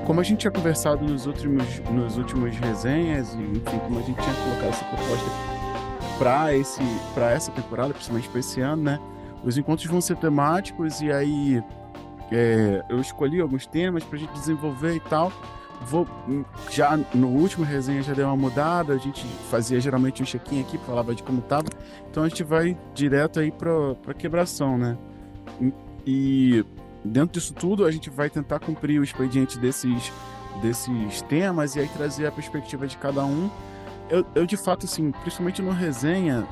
como a gente tinha conversado nos últimos resenhas, e enfim, como a gente tinha colocado essa proposta para essa temporada, principalmente para esse ano, né? Os encontros vão ser temáticos, e aí eu escolhi alguns temas para a gente desenvolver e tal. Já no último resenha já deu uma mudada, a gente fazia geralmente um check-in aqui, falava de como tava, então a gente vai direto aí para quebração, né? E dentro disso tudo a gente vai tentar cumprir o expediente desses temas e aí trazer a perspectiva de cada um. Eu de fato, assim, principalmente no resenha,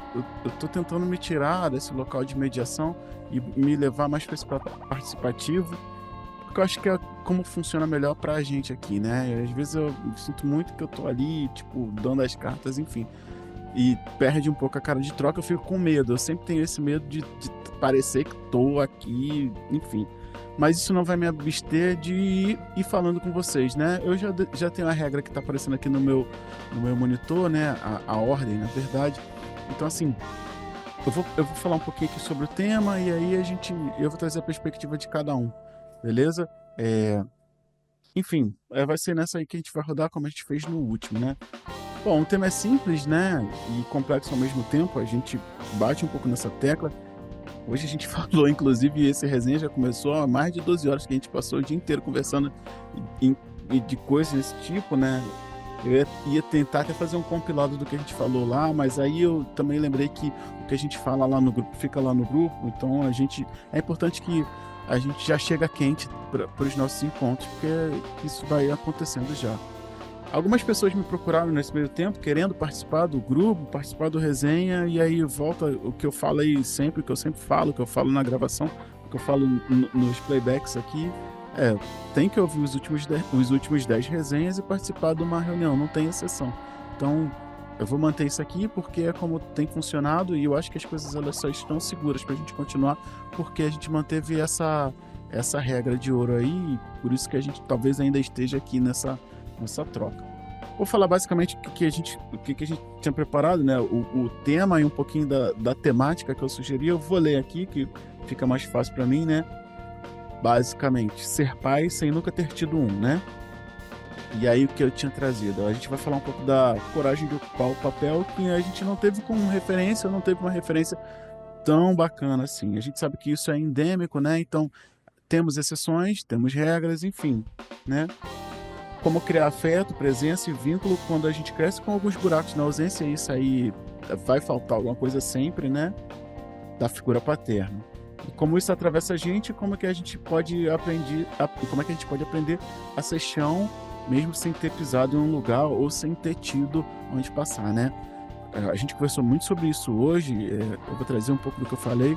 eu tô tentando me tirar desse local de mediação e me levar mais para esse participativo, porque eu acho que é como funciona melhor pra gente aqui, né? E às vezes eu sinto muito que eu tô ali, tipo, dando as cartas, enfim, e perde um pouco a cara de troca, eu fico com medo. Eu sempre tenho esse medo de parecer que tô aqui, enfim. Mas isso não vai me abster de ir falando com vocês, né? Eu já tenho a regra que tá aparecendo aqui no meu monitor, né? A ordem, na verdade. Então, assim, eu vou falar um pouquinho aqui sobre o tema e aí eu vou trazer a perspectiva de cada um, beleza? Enfim, vai ser nessa aí que a gente vai rodar como a gente fez no último, né? Bom, o tema é simples, né? E complexo ao mesmo tempo. A gente bate um pouco nessa tecla. Hoje a gente falou, inclusive, esse resenha já começou há mais de 12 horas que a gente passou o dia inteiro conversando de coisas desse tipo, né? Eu ia tentar até fazer um compilado do que a gente falou lá, mas aí eu também lembrei que o que a gente fala lá no grupo fica lá no grupo, então é importante que a gente já chega quente para os nossos encontros, porque isso vai acontecendo já. Algumas pessoas me procuraram nesse meio tempo, querendo participar do grupo, participar do resenha, e aí volta o que eu falo aí sempre, o que eu sempre falo, o que eu falo na gravação, o que eu falo nos playbacks aqui. Tem que ouvir os últimos 10 resenhas e participar de uma reunião, não tem exceção. Então, eu vou manter isso aqui porque é como tem funcionado, e eu acho que as coisas elas só estão seguras pra gente continuar, porque a gente manteve essa regra de ouro aí, e por isso que a gente talvez ainda esteja aqui nessa troca. Vou falar basicamente o que a gente tinha preparado, né? O tema e um pouquinho da temática que eu sugeri. Eu vou ler aqui, que fica mais fácil para mim, né? Basicamente, ser pai sem nunca ter tido um, né? E aí o que eu tinha trazido? A gente vai falar um pouco da coragem de ocupar o papel que a gente não teve como referência, não teve uma referência tão bacana assim. A gente sabe que isso é endêmico, né? Então, temos exceções, temos regras, enfim, né? Como criar afeto, presença e vínculo quando a gente cresce com alguns buracos na ausência, e isso aí vai faltar alguma coisa sempre, né? Da figura paterna. E como isso atravessa a gente, como é que a gente pode aprender a ser chão, mesmo sem ter pisado em um lugar ou sem ter tido onde passar, né? A gente conversou muito sobre isso hoje, eu vou trazer um pouco do que eu falei,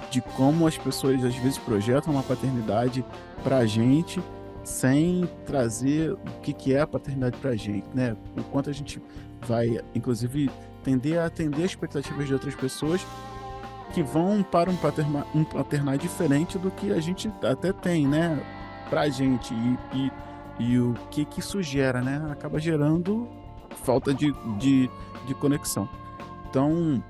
de como as pessoas às vezes projetam uma paternidade pra gente, sem trazer o que é a paternidade pra gente, né? O quanto a gente vai, inclusive, tender a atender as expectativas de outras pessoas que vão para um paternar diferente do que a gente até tem, né? Pra gente. E o que isso gera, né? Acaba gerando falta de conexão. Então,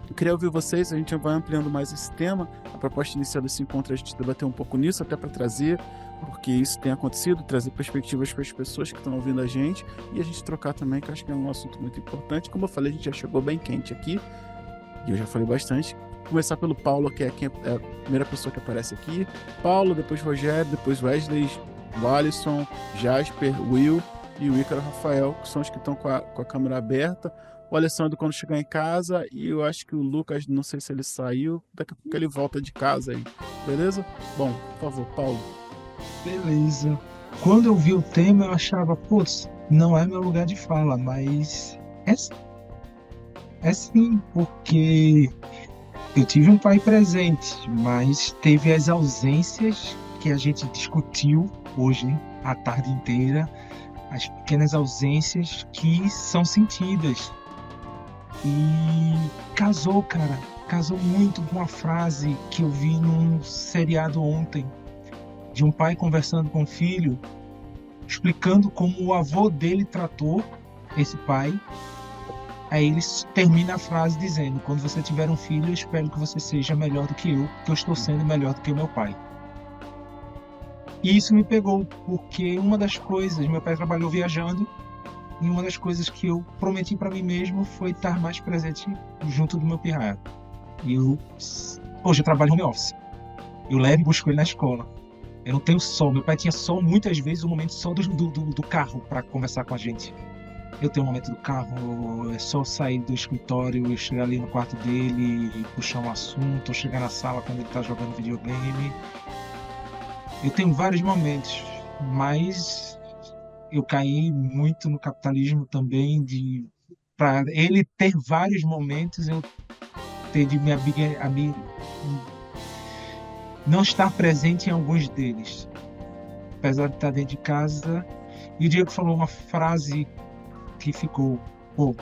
eu queria ouvir vocês, a gente vai ampliando mais esse tema. A proposta inicial desse encontro é a gente debater um pouco nisso, até para trazer, porque isso tem acontecido, trazer perspectivas para as pessoas que estão ouvindo a gente e a gente trocar também, que eu acho que é um assunto muito importante. Como eu falei, a gente já chegou bem quente aqui e eu já falei bastante. Começar pelo Paulo, que é a primeira pessoa que aparece aqui. Paulo, depois Rogério, depois Wesley, Walisson, Jasper, Will e o Ícaro Rafael, que são os que estão com a câmera aberta. O Alessandro quando chegar em casa, e eu acho que o Lucas, não sei se ele saiu, daqui a pouco ele volta de casa aí, beleza? Bom, por favor, Paulo. Beleza. Quando eu vi o tema, eu achava, putz, não é meu lugar de fala, mas é sim, porque eu tive um pai presente, mas teve as ausências que a gente discutiu hoje a tarde inteira, as pequenas ausências que são sentidas. E casou, cara, casou muito com uma frase que eu vi num seriado ontem, de um pai conversando com o filho, explicando como o avô dele tratou esse pai. Aí ele termina a frase dizendo: quando você tiver um filho, eu espero que você seja melhor do que eu, porque eu estou sendo melhor do que o meu pai. E isso me pegou, porque uma das coisas, meu pai trabalhou viajando, e uma das coisas que eu prometi para mim mesmo foi estar mais presente junto do meu pirralho. E hoje eu trabalho home office. Eu levo e busco ele na escola. Eu não tenho som. Meu pai tinha som muitas vezes, o momento só do carro para conversar com a gente. Eu tenho um momento do carro, é só sair do escritório e chegar ali no quarto dele e puxar um assunto, ou chegar na sala quando ele está jogando videogame. Eu tenho vários momentos, mas eu caí muito no capitalismo também, de para ele ter vários momentos, eu ter de não estar presente em alguns deles, apesar de estar dentro de casa. E o Diego falou uma frase que ficou, pô,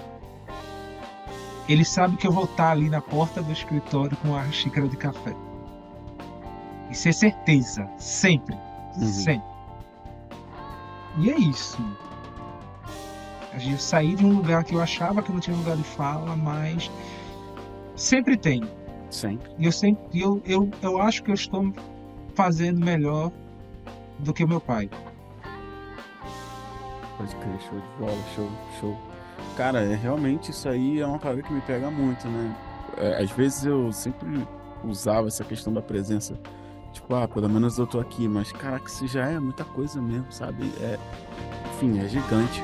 ele sabe que eu vou estar ali na porta do escritório com a xícara de café. Isso é certeza, sempre, Uhum. sempre. E é isso. Eu saí de um lugar que eu achava que não tinha lugar de fala, mas sempre tem. Sempre. E eu acho que eu estou fazendo melhor do que o meu pai. Pode crer, show de bola, show, show. Cara, realmente isso aí é uma parada que me pega muito, né? Às vezes eu sempre usava essa questão da presença. Tipo, pelo menos eu tô aqui, mas caraca, isso já é muita coisa mesmo, sabe? Enfim, é gigante.